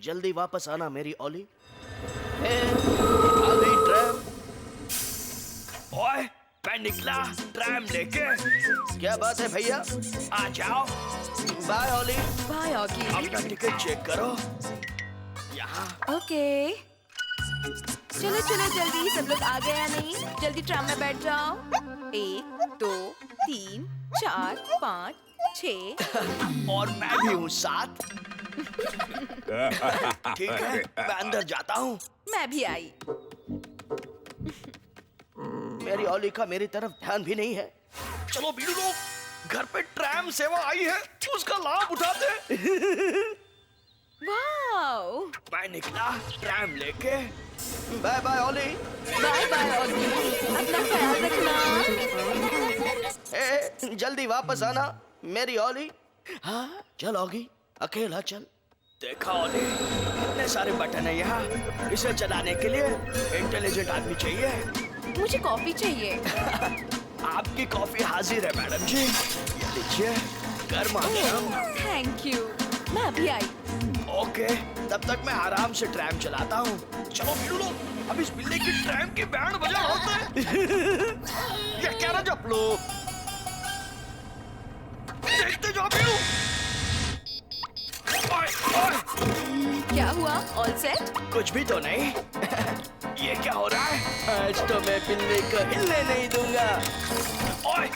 जल्दी वापस आना मेरी ओली। आ गई ट्रैम। ओए, मैं निकला ट्रैम लेके। क्या बात है भैया? आ जाओ। Bye Ollie. Bye Oggy. अपना टिकट चेक करो। यहाँ। ओके चलो चलो जल्दी, सब लोग आ गए या नहीं? जल्दी ट्राम में बैठ जाओ। 1 2 3 4 5 6। और मैं भी हूँ साथ। ठीक है, मैं अंदर जाता हूँ। मैं भी आई। मेरी ओली का मेरी तरफ ध्यान भी नहीं है। चलो बीड़ू लोग, घर पे ट्रैम सेवा आई है, उसका लाभ उठाते। वाओ। मैं निकला ट्रैम लेके। Bye bye Ollie. Bye bye Oggy, अपना ख्याल रखना। जल्दी वापस आना मेरी ओली। हाँ चल ओगी, अकेला चल। देखा ओली, इतने सारे बटन है यहाँ। इसे चलाने के लिए इंटेलिजेंट आदमी चाहिए। मुझे कॉफी चाहिए। आपकी कॉफी हाजिर है मैडम जी। ये लीजिए, गर्मा गर्म। Thank you. मैं अभी आई। ओके, तब तक मैं आराम से ट्रैम चलाता हूँ। चलो बीड़ू लोग, अब इस बिल्ली की ट्रैम की बैंड बजा होते हैं। ये क्या रहा जब लोग देखते जाओ बीड़ू। ओए, ओए, क्या हुआ? All set? कुछ भी तो नहीं। ये क्या हो रहा है? आज तो मैं बिल्ली को हिलने नहीं दूंगा। ओए,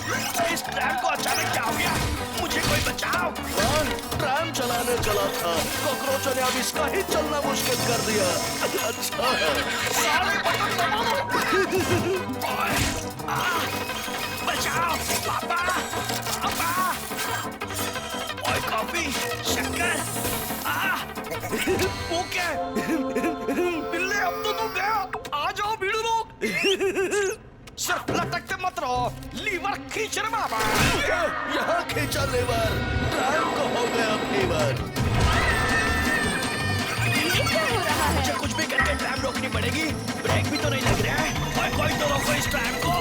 इस ट्रैम को अचानक क्या हो गया? मुझे कोई बचाओ। कौन? ट्रैम चलाने चला था, कॉकरोचों ने अब इसका ही चलना मुश्किल कर दिया। अच्छा है। सारे बटन दबा दो। ओए, बचाओ पापा, पापा। ओए कॉफी, शक्कर। वो क्या? बिल्ले अब तो तू गया। आ जाओ बीड़ू लोग। सिर्फ लटकते मत रहो, लीवर खींच रहे बाबा। यहाँ खींचा लेवर, ट्रैम को हो गया फीवर। ये क्या हो रहा है? मुझे कुछ भी करके ट्रैम रोकनी पड़ेगी। ब्रेक भी तो नहीं लग रहा है। और कोई तो रोको इस ट्रैम को।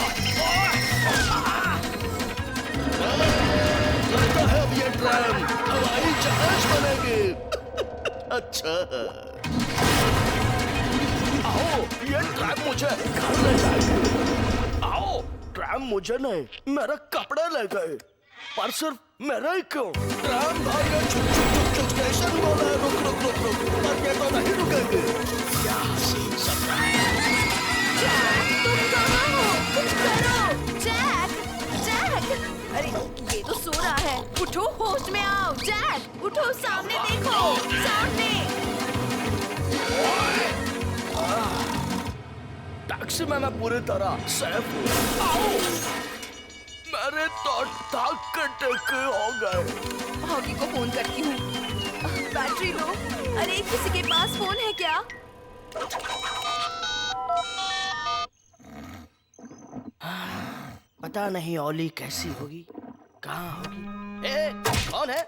लगता है अब ये ट्रैम हवाई जहाज बनेगी। अच्छा आओ, ये ट्रैम मुझे घर ले जाएगी। आओ, ट्रैम मुझे नहीं, मेरा कपड़े ले गए। पर सिर्फ मेरा ही क्यों? ट्रैम भाई ने छुक छुक छुक छुक स्टेशन बोला है, रुक रुक रुक रुक, पर ये तो नहीं रुकेंगे। क्या हसीन सपना है। जैक, तुम कहाँ हो? कुछ करो। Jack, Jack. अरे ये तो सो रहा है। उठो, होश में आओ। जैक उठो, सामने देखो, सामने। टैक्सी में मैं पूरी तरह सेफ हूँ। आओ, मेरे तो टांग टेके हो गए। हॉगी को फोन करती हूँ। Battery low. अरे किसी के पास फोन है क्या? पता नहीं ओली कैसी होगी, कहाँ होगी। कौन है?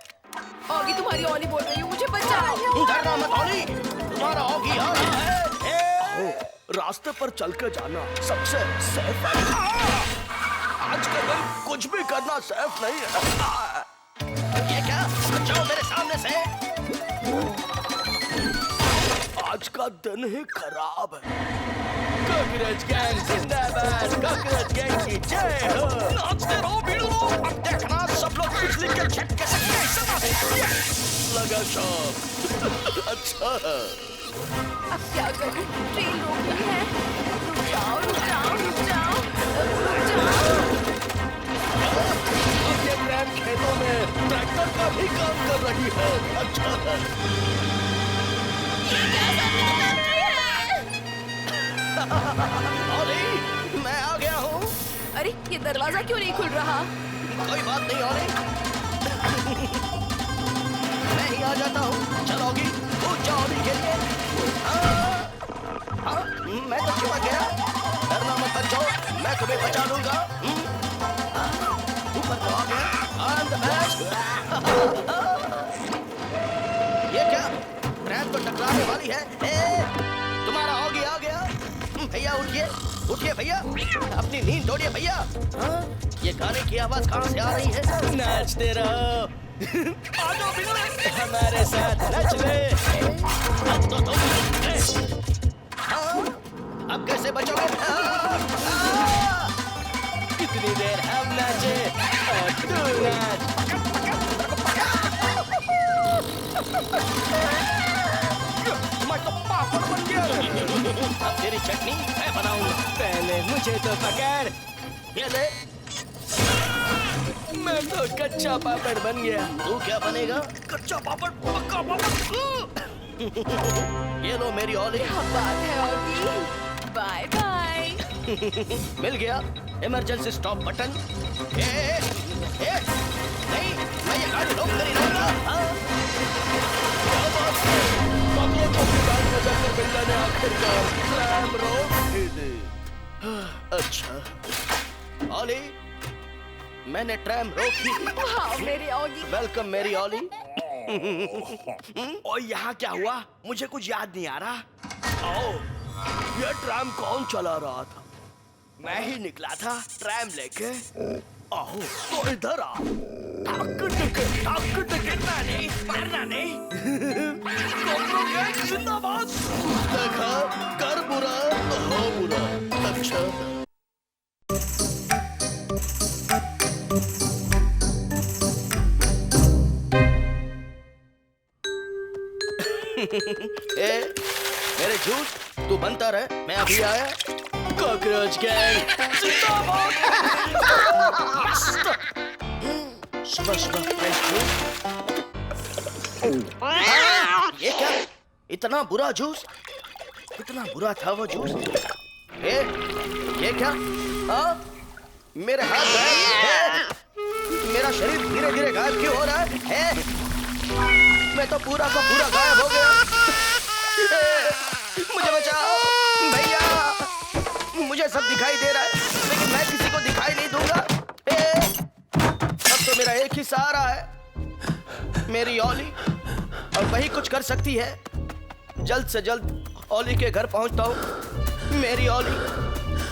हॉगी तुम्हारी ओली बोल रही हूँ, मुझे बचाओ। डरना मत ओली, तुम्हारा होगी आ रहा है। रास्ते पर चल के जाना सबसे सेफ है। आज के दिन कुछ भी करना सेफ नहीं है। ये क्या? जाओ मेरे सामने से। आज का दिन ही खराब है। कॉकरोच गैंग जिंदाबाद, कॉकरोच गैंग की जय हो। नाचते रहो बीड़ू लोग। अब देखना सब लोग बिजली के झटके से कैसे नाचते हैं। लगा शौक। अच्छा है। अब क्या करूं? ट्रेन रोक रही है। रुक जाओ, रुक जाओ, रुक जाओ, रुक जाओ। अब ये ट्रैम खेतों में ट्रैक्टर का भी काम कर रही है। अच्छा है। ये क्या सपना कर रही है? ओली, मैं आ गया हूँ। अरे ये दरवाजा क्यों नहीं खुल रहा? कोई बात नहीं ओली, मैं ही आ जाता हूँ। चलोगी? कूद जाओ ओली के लिए। मैं तो चिपक गया। डरना मत बच्चों, मैं तुम्हें बचा लूंगा। ऊपर तो आ गया। I'm the best. ये क्या? ट्रैम तो टकराने वाली है। तुम्हारा होगी आ गया। भैया उठिए, उठिए भैया, अपनी नींद तोड़िए भैया। हाँ? ये गाने की आवाज कहाँ से आ रही है? नाचते रहो, आ जाओ बिल्ली। हमारे साथ नच ले। अब तो तुम हाँ, अब कैसे बचोगे? कितनी देर हम नाचे और तू नाच। मैं तो पापड़ बन गया। अब तेरी चटनी मैं बनाऊंगा। पहले मुझे तो पकड़। ये ले। मैं तो कच्चा पापड़ बन गया। तू क्या बनेगा? कच्चा पापड़, पक्का पापड़। ये लो मेरी ऑली। क्या बात है ऑगी? Bye bye. मिल गया इमरजेंसी स्टॉप बटन। नहीं, मैं ये गाड़ी रोक नहीं रहूंगा। कॉकरोचों की जान बचाकर बिल्ला ने आखिरकार ट्रैम रोक ही दी। अच्छा ऑली, मैंने ट्रैम रोक दी। वाह मेरी ऑगी। वेलकम मेरी ऑली। और यहाँ क्या हुआ? मुझे कुछ याद नहीं आ रहा। आओ, ये ट्रैम कौन चला रहा था? मैं ही निकला था ट्रैम लेके। आओ तो इधर आ। गिरना नहीं, मारना नहीं। कॉकरोच गैंग जिंदाबाद। देखा, कर बुरा तो हो बुरा। अच्छा ए, मेरे जूस तू बनता रहे, मैं अभी आया। कॉकरोच गैंग जिंदाबाद। मस्त। सुबह सुबह फ्रेश जूस। ये क्या? इतना बुरा जूस? इतना बुरा था वो जूस? ये क्या? हाँ? मेरे हाथ गायब। मेरा शरीर धीरे धीरे गायब क्यों हो रहा है? मैं तो पूरा का पूरा गायब हो गया। मुझे बचाओ भैया। मुझे सब दिखाई दे रहा है, लेकिन मैं किसी को दिखाई नहीं दूंगा। अब तो मेरा एक ही सहारा है, मेरी ऑली, और वही कुछ कर सकती है। जल्द से जल्द ऑली के घर पहुंचता हूँ। मेरी ऑली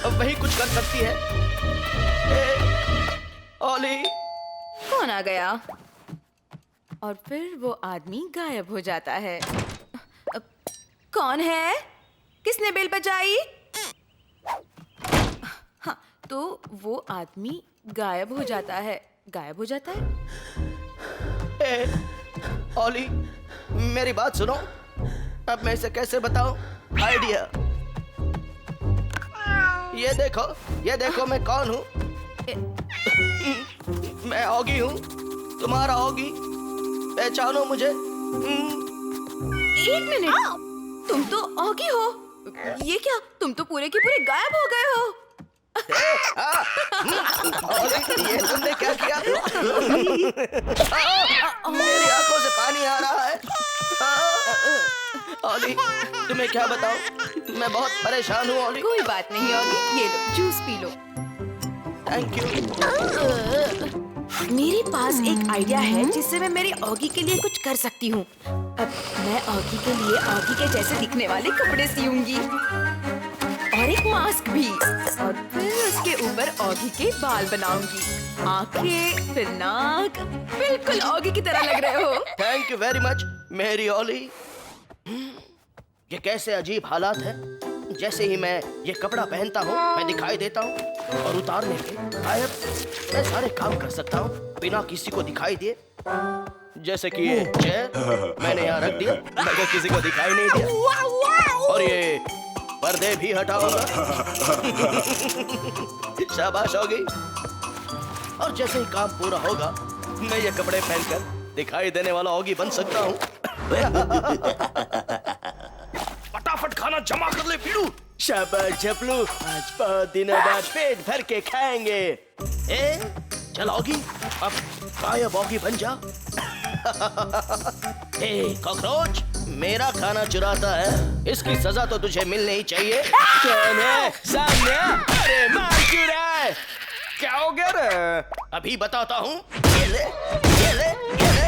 अब वही कुछ कर सकती है। ऑली। कौन आ गया? और फिर वो आदमी गायब हो जाता है। कौन है? किसने बेल बजाई? हाँ, तो वो आदमी गायब हो जाता है। गायब हो जाता है। ऑली, मेरी बात सुनो। अब मैं इसे कैसे बताऊं? आइडिया। ये देखो मैं कौन हूँ। मैं ऑगी हूँ, तुम्हारा ऑगी। पहचानो मुझे। एक मिनट, तुम तो ऑगी हो। ये क्या? तुम तो पूरे के पूरे गायब हो गए हो। ऑली, ये तुमने क्या किया? मेरी आंखों से पानी आ रहा है। ऑली, तुम्हें क्या बताऊं? मैं बहुत परेशान हूँ ऑली। कोई बात नहीं ऑगी, ये लो जूस पी लो। Thank you. मेरे पास एक आइडिया है जिससे मैं मेरी ऑगी के लिए कुछ कर सकती हूँ। अब मैं ऑगी के लिए ऑगी के जैसे दिखने वाले कपड़े सियूंगी और एक मास्क भी, और फिर उसके ऊपर ऑगी के बाल बनाऊंगी। आंखें, फिर नाक, बिल्कुल ऑगी की तरह लग रहे हो। थैंक यू वेरी मच मेरी ऑली। ये कैसे अजीब हालात है। जैसे ही मैं ये कपड़ा पहनता हूँ, मैं दिखाई देता हूँ, और उतारने के गायब मैं सारे काम कर सकता हूँ बिना किसी को दिखाई दिए। जैसे कि ये चेयर मैंने यहाँ रख दिया मगर किसी को दिखाई नहीं दिया, और ये पर्दे भी हटाऊंगा। शाबाश होगी। और जैसे ही काम पूरा होगा, मैं ये कपड़े पहनकर दिखाई देने वाला ऑगी बन सकता हूँ। फटाफट खाना जमा कर ले पीड़ू। शाबाश झपलू, आज बहुत दिनों बाद पेट भर के खाएंगे। चल ऑगी, अब गायब ऑगी बन जा। कॉकरोच, मेरा खाना चुराता है, इसकी सजा तो तुझे मिलनी ही चाहिए। कौन है? सामने आ। अरे मार क्यों रहा है? क्या हो गया रे? अभी बताता हूँ। ये ले, ये ले, ये ले।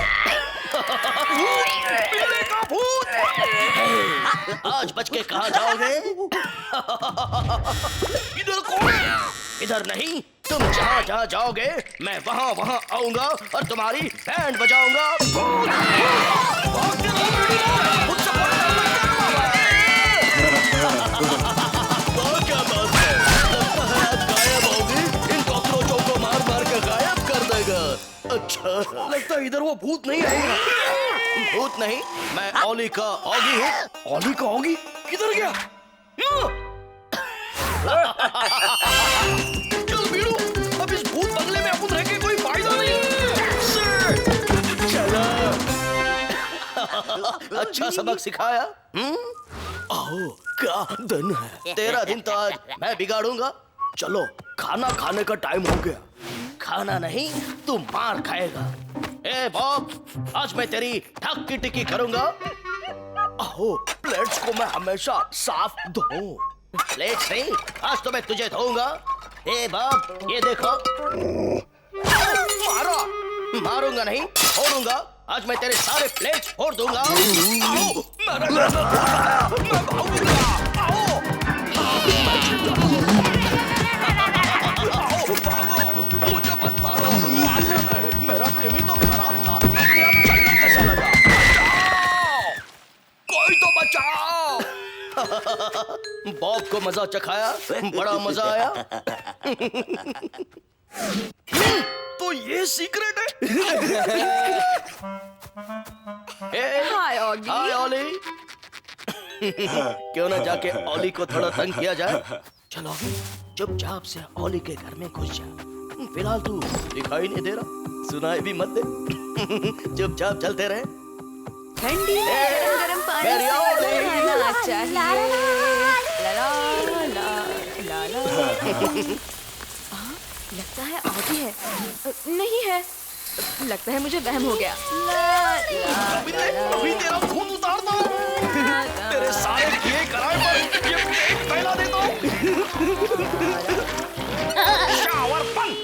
पीले का भूत। आज बच के कहाँ जाओगे? इधर कौन है? इधर नहीं, तुम जहाँ जहाँ जाओगे मैं वहाँ वहाँ आऊंगा और तुम्हारी बैंड बजाऊंगा। भागते रहो बेड़ू, मुझसे बड़ा क्या बात है? लगता है आज गायब होगी। इन कॉकरोचों को मार मार के गायब कर देगा। अच्छा, लगता है इधर वो भूत नहीं आएगा। भूत नहीं, मैं ओली का ऑगी हूँ। ओली का ऑगी किधर गया? चल बीड़ू, अब इस भूत बंगले में अपन रह के कोई फायदा नहीं है। चलो, अच्छा सबक सिखाया। आओ, क्या दिन है। तेरा दिन तो आज मैं बिगाड़ूंगा। चलो, खाना खाने का टाइम हो गया। खाना नहीं, तू मार खाएगा। ए बॉब, आज मैं तेरी ठक की टिक्की करूंगा। आओ, प्लेट्स को मैं हमेशा साफ धोऊं। प्लेट्स नहीं, आज तो मैं तुझे धोऊंगा। ए बॉब, ये देखो। मारो, मारूंगा नहीं, फोड़ूंगा। आज मैं तेरे सारे प्लेट्स फोड़ दूंगा। आओ, मेरा घर में भूत आया, मैं भागूंगा। आओ, आओ, भागो, मुझे मत मारो। मारना नहीं, मेरा टीवी तो खराब था। ये अब चलने कैसा लगा? बचाओ, कोई तो बचाओ। बॉब को मजा चखाया, बड़ा मजा आया। तो ये सीक्रेट है। हाय ऑगी। हाय ओली। क्यों ना जाके ओली को थोड़ा तंग किया जाए। चलो चुपचाप से ओली के घर में घुस जा। फिलहाल तू दिखाई नहीं दे रहा, सुनाई भी मत दे। चुपचाप चलते रहे। ठंडी में गरम पानी मेरी से ओली। नहाना चाहिए। ला ला ला ला। लगता है ऑगी है। नहीं है, लगता है मुझे वहम हो गया। अभी तेरा खून उतारता हूँ। तेरे सारे किए कराए पर ये पेट फैला देता हूँ। शावर बंद।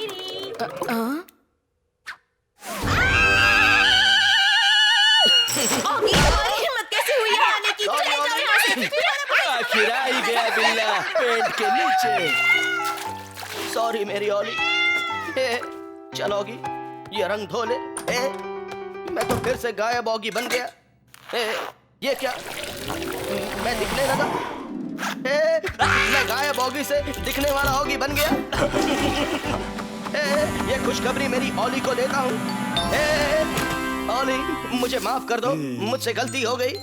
ऑगी, तुम्हारी हिम्मत कैसे हुई यहाँ आने की? चले जाओ यहाँ से। आखिर आ ही गया बिल्ला पेट के नीचे। सॉरी मेरी ओली। चल ओगी, ये रंग धो ले। मैं तो फिर से गायब ओगी बन गया। ये क्या, मैं दिखने लगा। मैं गायब ओगी से दिखने वाला ओगी बन गया। ये खुशखबरी मेरी ओली को देता हूँ। ओली, मुझे माफ कर दो, मुझसे गलती हो गई।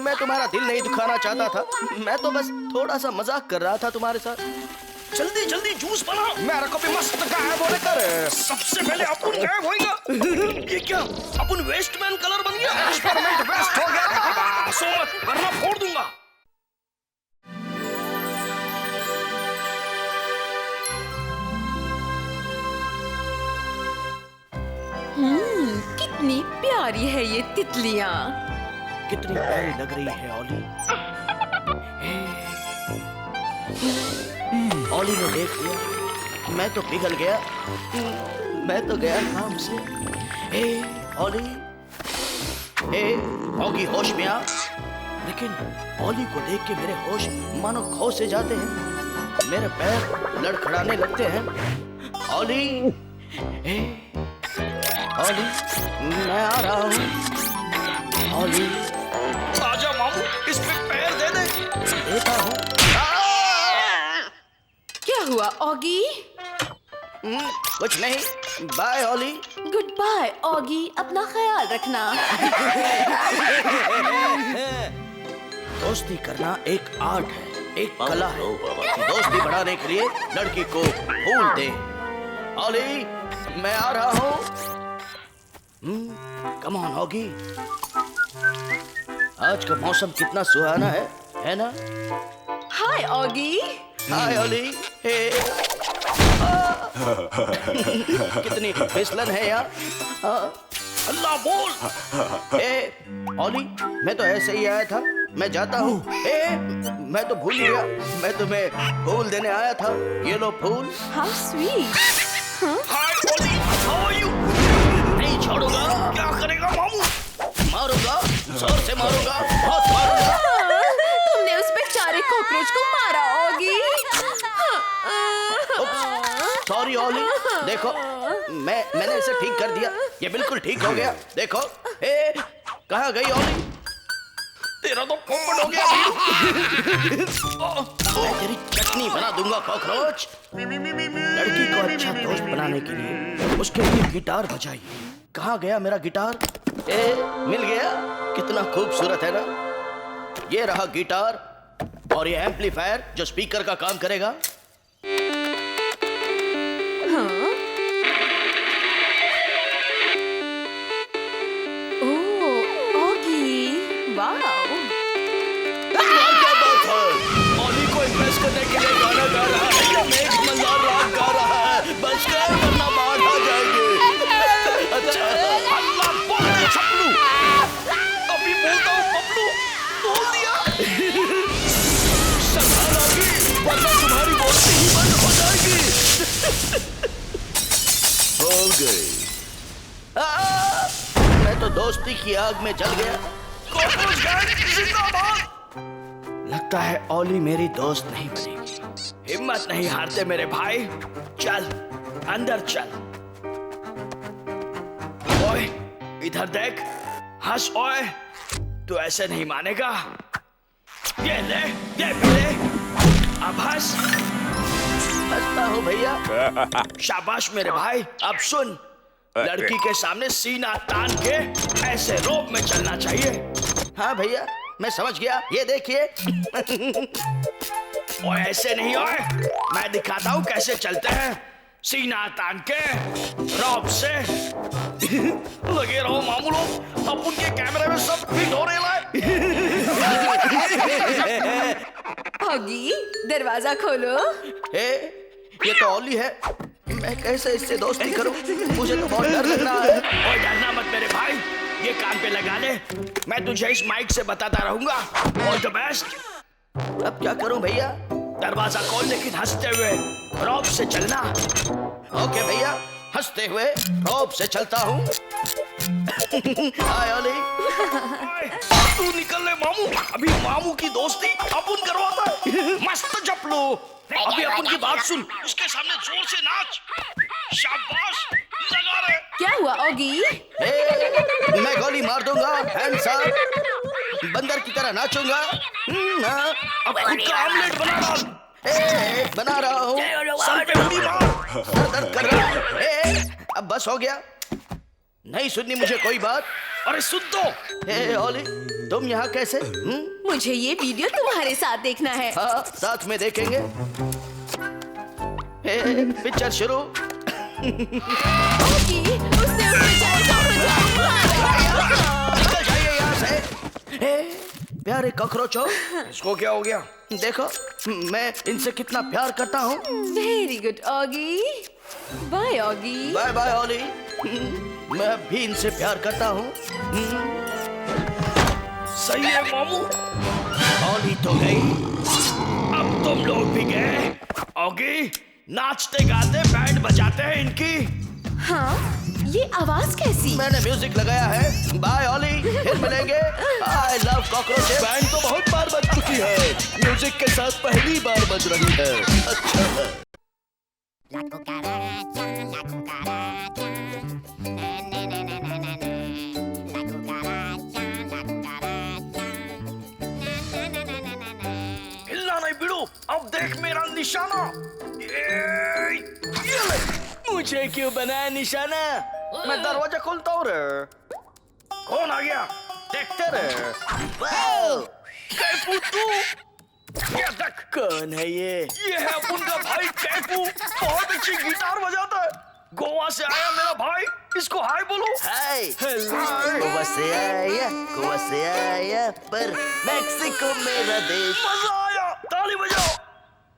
मैं तुम्हारा दिल नहीं दुखाना चाहता था। मैं तो बस थोड़ा सा मजाक कर रहा था तुम्हारे साथ। जल्दी जल्दी जूस बना। मेरा कॉपी मस्त गायब होने कर। सबसे पहले अपन गायब होएगा। ये क्या, अपन वेस्टमैन कलर बन गया। एक्सपेरिमेंट वेस्ट हो गया। सो मत, वरना फोड़ दूंगा। कितनी प्यारी है ये तितलियाँ। कितनी प्यारी लग रही है ओली। ओली ने देख लिया, मैं तो पिघल गया। मैं तो गया काम से। ओली, ओगी होश में आ। लेकिन ओली को देख के मेरे होश मानो खो से जाते हैं। मेरे पैर लड़खड़ाने लगते हैं। ओली, ओली, मैं आ रहा हूँ। ओली, आजा मामू, इस पे पैर दे दे। देता हूँ। क्या हुआ ऑगी? कुछ नहीं, बाय ओली। गुड बाय ऑगी, अपना ख्याल रखना। दोस्ती करना एक आर्ट है, एक कला है। दोस्ती बढ़ाने के लिए लड़की को फूल दे। ओली, मैं आ रहा हूँ। Come on Oggy. आज का मौसम कितना सुहाना है ना? हाय ऑगी। हाय ओली। कितनी फिसलन है यार। अल्लाह बोल। ओली, मैं तो ऐसे ही आया था। मैं जाता हूँ। मैं तो भूल गया, मैं तुम्हें फूल देने आया था। ये लो फूल। How sweet. Hi Ollie, how are you? नहीं छोड़ूंगा। क्या करेगा मामू? मारूंगा, जोर से मारूंगा, बहुत मारूंगा। तुमने उस बेचारे कॉकरोच को मारा ऑगी। सॉरी ओली। देखो मैंने इसे ठीक कर दिया, ये बिल्कुल ठीक हो गया। देखो कहाँ गई ओली? तेरा तो पोपट हो गया। मैं तेरी चटनी बना दूंगा कॉकरोच। लड़की को अच्छा दोस्त बनाने के लिए उसके लिए गिटार बजाइए। कहाँ गया मेरा गिटार? मिल गया। कितना खूबसूरत है ना। ये रहा गिटार और ये एम्पलीफायर जो स्पीकर का काम करेगा। करने के लिए गाना गा रहा है या मेघ मल्हार राग गा रहा है? बस कर वरना बाढ़ आ जाएगी। अच्छा अल्लाह बोल दे छपलू। अभी बोलता हूँ पपलू, बोल दिया। सरकार आ गई वरना तुम्हारी बोलती ही बंद हो जाएगी। हो गई। मैं तो दोस्ती की आग में जल गया। जिंदाबाद। लगता है ओली मेरी दोस्त नहीं बनेगी। हिम्मत नहीं हारते मेरे भाई। चल अंदर चल। ओए इधर देख, हंस। ओए तू ऐसे नहीं मानेगा। ये ले, ये भी ले। अब हंस। हंसता हूँ भैया। शाबाश मेरे भाई। अब सुन, लड़की के सामने सीना तान के ऐसे रोब में चलना चाहिए। हाँ भैया मैं समझ गया। ये देखिए। ओए ऐसे नहीं। ओए मैं दिखाता हूँ कैसे चलते हैं। सीना तान के रॉब से। लगे रहो मामू लोग, अब उनके कैमरे में सब फिट हो रहे हैं। ऑगी दरवाजा खोलो। ये तो ओली है, मैं कैसे इससे दोस्ती करूं? मुझे तो बहुत डर लग रहा है। ओए डरना मत मेरे भाई, ये कान पे लगा ले। मैं तुझे इस माइक से बताता रहूंगा। All the best. अब क्या करूं भैया? दरवाजा खोल लेकिन हंसते हुए रॉब से चलना। ओके भैया, हंसते हुए रॉब से चलता हूँ। हाय ओली। तू निकल ले मामू, अभी मामू की दोस्ती अपन करवाता है। मस्त जपलो। अभी अपन की बात सुन, उसके सामने जोर से नाच। शाबाश, लगा रे। क्या हुआ ऑगी? मैं गोली मार दूंगा। Hands up. बंदर की तरह नाचूंगा। अब खुद का आमलेट बना डाल। बना रहा हूँ। सर पे उंगली मार। सर दर्द कर रहा है। अब बस हो गया। नहीं सुननी मुझे कोई बात। अरे सुन तो। ओली तुम यहाँ कैसे? मुझे ये वीडियो तुम्हारे साथ देखना है। हाँ साथ में देखेंगे। पिक्चर शुरू। ऑगी उसने उस बेचारे को बचाया। निकल जाइए यहाँ से। प्यारे कॉकरोचो, इसको क्या हो गया? देखो मैं इनसे कितना प्यार करता हूँ। Very good Oggy. Bye Oggy. Bye bye Ollie. मैं भी इनसे प्यार करता हूँ। सही है मामू। ओली तो गई, अब तुम लोग भी गए। ऑगी नाचते गाते बैंड बजाते हैं इनकी। हाँ ये आवाज कैसी? मैंने म्यूजिक लगाया है। बाय ओली, फिर मिलेंगे। I love cockroach. बैंड तो बहुत बार बज चुकी है, म्यूजिक के साथ पहली बार बज रही है। अच्छा है। हिलना नहीं बिड़ू, अब देख मेरा निशाना। ये ले। मुझे क्यों बनाया निशाना? मैं दरवाजा खोलता हूँ रे। कौन आ गया? देखते रे। वाओ, कैफू तू? ये देख, कौन है ये? ये है अपन का भाई कैफू। बहुत अच्छी गिटार बजाता है। गोवा से आया मेरा भाई, इसको हाय बोलो। हाय। गोवा से आया पर मैक्सिको मेरा देश। मजा आया, ताली बजाओ।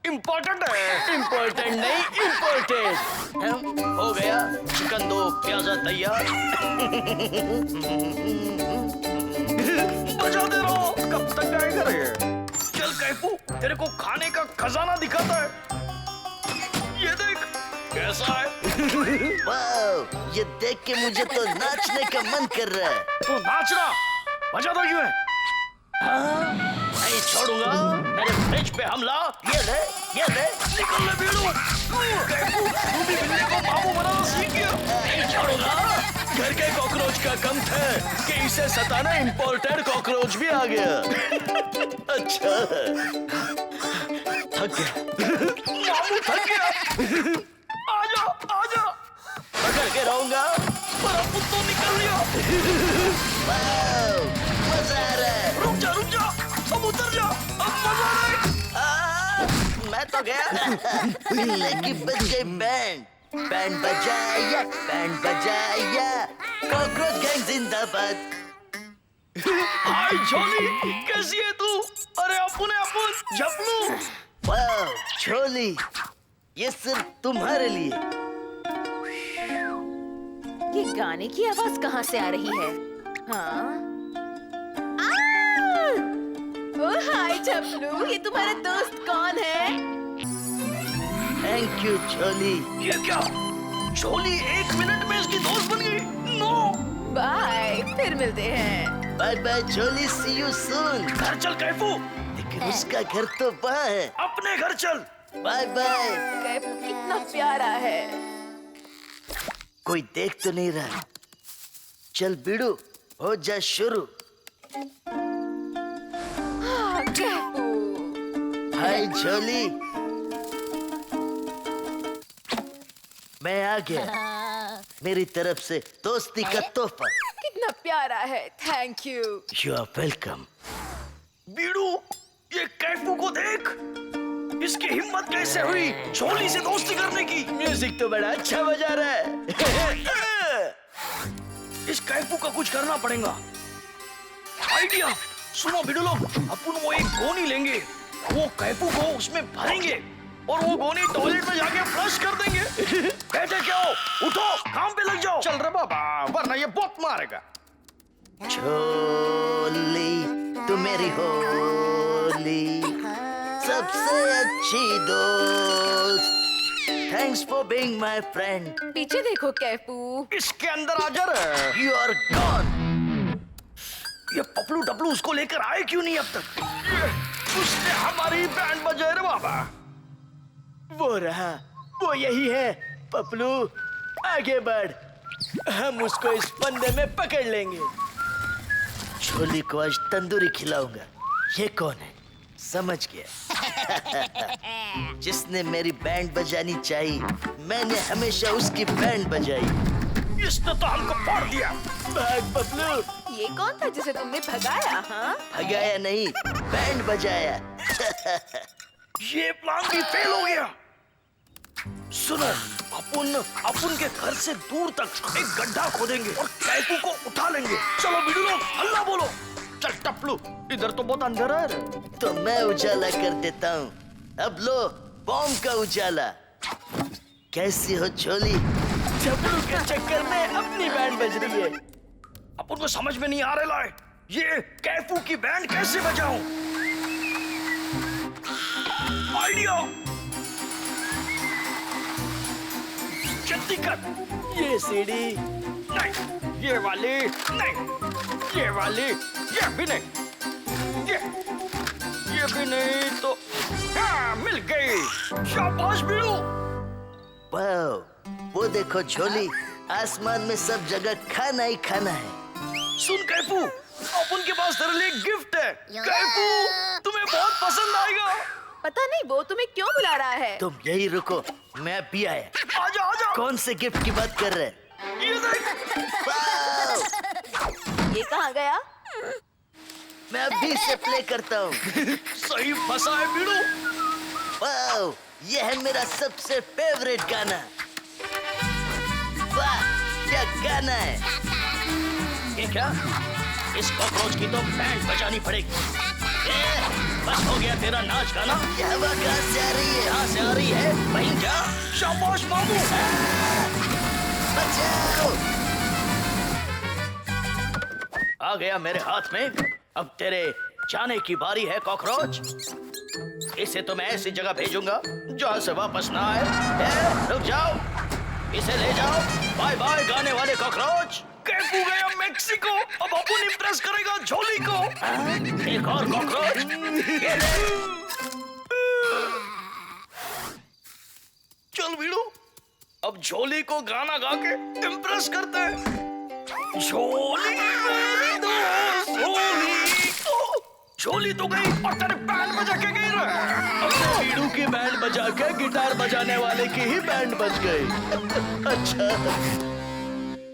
इम्पोर्टेंट है। इम्पोर्टेंट नहीं, इम्पोर्टेंट। हो गया, चिकन दो प्याजा तैयार। बजा दे रहो, कब तक गाएगा रे? चल कैफू, तेरे को खाने का खजाना दिखाता है। ये देख कैसा है। वाह, ये देख के मुझे तो नाचने का मन कर रहा है। तो नाचना, बजा दो क्यों है? नहीं छोड़ूंगा। मेरे फ्रिज पे हमला। ये ले निकल ले बीड़ू। कैफू, तू भी बिल्ली को मामू बनाना सीख गया। नहीं छोड़ूंगा। घर के कॉकरोच का कम था कि इसे सताना इंपोर्टेड कॉकरोच भी आ गया। अच्छा थक गया। मामू थक गया। आजा पकड़ के रहूंगा पर अब तो निकल लिया। मजा आ रहा है। रुक जा अब उतर जा। अब मजा आ रहा है। मैं तो गया। लेकिन बज गई बैंड बजाया कॉकरोच गैंग जिंदाबाद। हाय झोली, कैसी है तू? अरे अपन झपलू। वाह झोली, ये सिर्फ तुम्हारे लिए। ये गाने की आवाज कहाँ से आ रही है? हाँ? ओह हाय झपलू, ये तुम्हारा दोस्त कौन है? थैंक यू झोली। ये क्या? झोली 1 मिनट में इसकी दोस्त बन गई। नो बाय, फिर मिलते हैं। बाय बाय झोली, सी यू सून। घर चल कैफू। लेकिन उसका घर तो वहाँ है। अपने घर चल। Bye bye. कैफू कितना प्यारा है। कोई देख तो नहीं रहा। चल बीड़ू, हो जा शुरू। हाँ, कैफू। हाय झोली, मैं आ गया। मेरी तरफ से दोस्ती का तोहफा। कितना प्यारा है, thank you. You are welcome. बीड़ू, ये कैफू को देख। इसकी हिम्मत कैसे हुई झोली से दोस्ती करने की? म्यूजिक तो बड़ा अच्छा बजा रहा है। इस कैफू का कुछ करना पड़ेगा। आइडिया सुनो बीड़ू लोग, अपन वो एक गोनी लेंगे, वो कैफू को उसमें भरेंगे और वो गोनी टॉयलेट में जाके फ्लश कर देंगे। कहते क्या हो? उठो, काम पे लग जाओ। चल रे बाबा, वरना ये बहुत मारेगा। झोली तू मेरी होली, सबसे अच्छी दोस्त। Thanks for being my friend. पीछे देखो कैफू। इसके अंदर आ जा रे। You are gone. ये पपलू डपलू उसको लेकर आए क्यों नहीं अब तक? उसने हमारी बैंड बजाए रे बाबा। वो रहा, वो यही है। पपलू आगे बढ़, हम उसको इस फंदे में पकड़ लेंगे। झोली को आज तंदूरी खिलाऊंगा। ये कौन है? समझ गया। जिसने मेरी बैंड बजानी चाहिए, मैंने हमेशा उसकी बैंड बजाई। इसने तो हमको फोड़ दिया। भाग पपलू। ये कौन था जिसे तुमने भगाया? हाँ? भगाया नहीं, बैंड बजाया। ये प्लान भी फेल हो गया। सुनो, अपन के घर से दूर तक एक गड्ढा खोदेंगे और कैफू को उठा लेंगे। चलो बीड़ू लोग, हल्ला बोलो। चल टपलू, इधर तो बहुत अंधेरा है। तो मैं उजाला कर देता हूँ। अब लो बॉम्ब का उजाला। कैसी हो झोली? टपलू के चक्कर में अपनी बैंड बज रही है। अपन को समझ में नहीं आ रहा है, ये कैफू की बैंड कैसे बजाऊं? आइडिया। जल्दी कर। ये सीढ़ी नहीं, ये वाली नहीं, ये वाली, ये भी नहीं, ये भी नहीं तो हाँ, मिल गई। शाबाश बीड़ू। वाह, वो देखो झोली, आसमान में सब जगह खाना ही खाना है। सुन कैफू, अपन के पास तेरे लिए गिफ्ट है। कैफू, तुम्हें बहुत पसंद आएगा। पता नहीं वो तुम्हें क्यों बुला रहा है। तुम यही रुको, मैं भी आया। आजा आजा। कौन से गिफ्ट की बात कर रहे? ये देख। ये कहाँ गया? मैं अभी से प्ले करता हूँ। सही फंसा है बीड़ू। वाह, ये है मेरा सबसे फेवरेट गाना। वाह, क्या गाना है। ये क्या? इस कॉकरोच की तो बैंड बजानी पड़ेगी। बस हो गया तेरा नाच गाना। ये हवा कहाँ से आ रही है? कहाँ से आ रही है? वहीं जा। शाबाश मामू। बचाओ। आ गया मेरे हाथ में। अब तेरे जाने की बारी है कॉकरोच। इसे तो मैं ऐसी जगह भेजूंगा जहाँ से वापस ना आए। रुक जाओ, इसे ले जाओ। बाय बाय गाने वाले कॉकरोच। कैफू गया मेक्सिको, अब अपुन इम्प्रेस करेगा झोली को। एक और कॉकरोच। चल वीडू, अब झोली को गाना गा के इम्प्रेस करते हैं। झोली मेरी दोस्त झोली। झोली तो गई और तेरे बैंड बजा के गई रे। अब वीडू की बैंड बजा के गिटार बजाने वाले की ही बैंड बज गई। अच्छा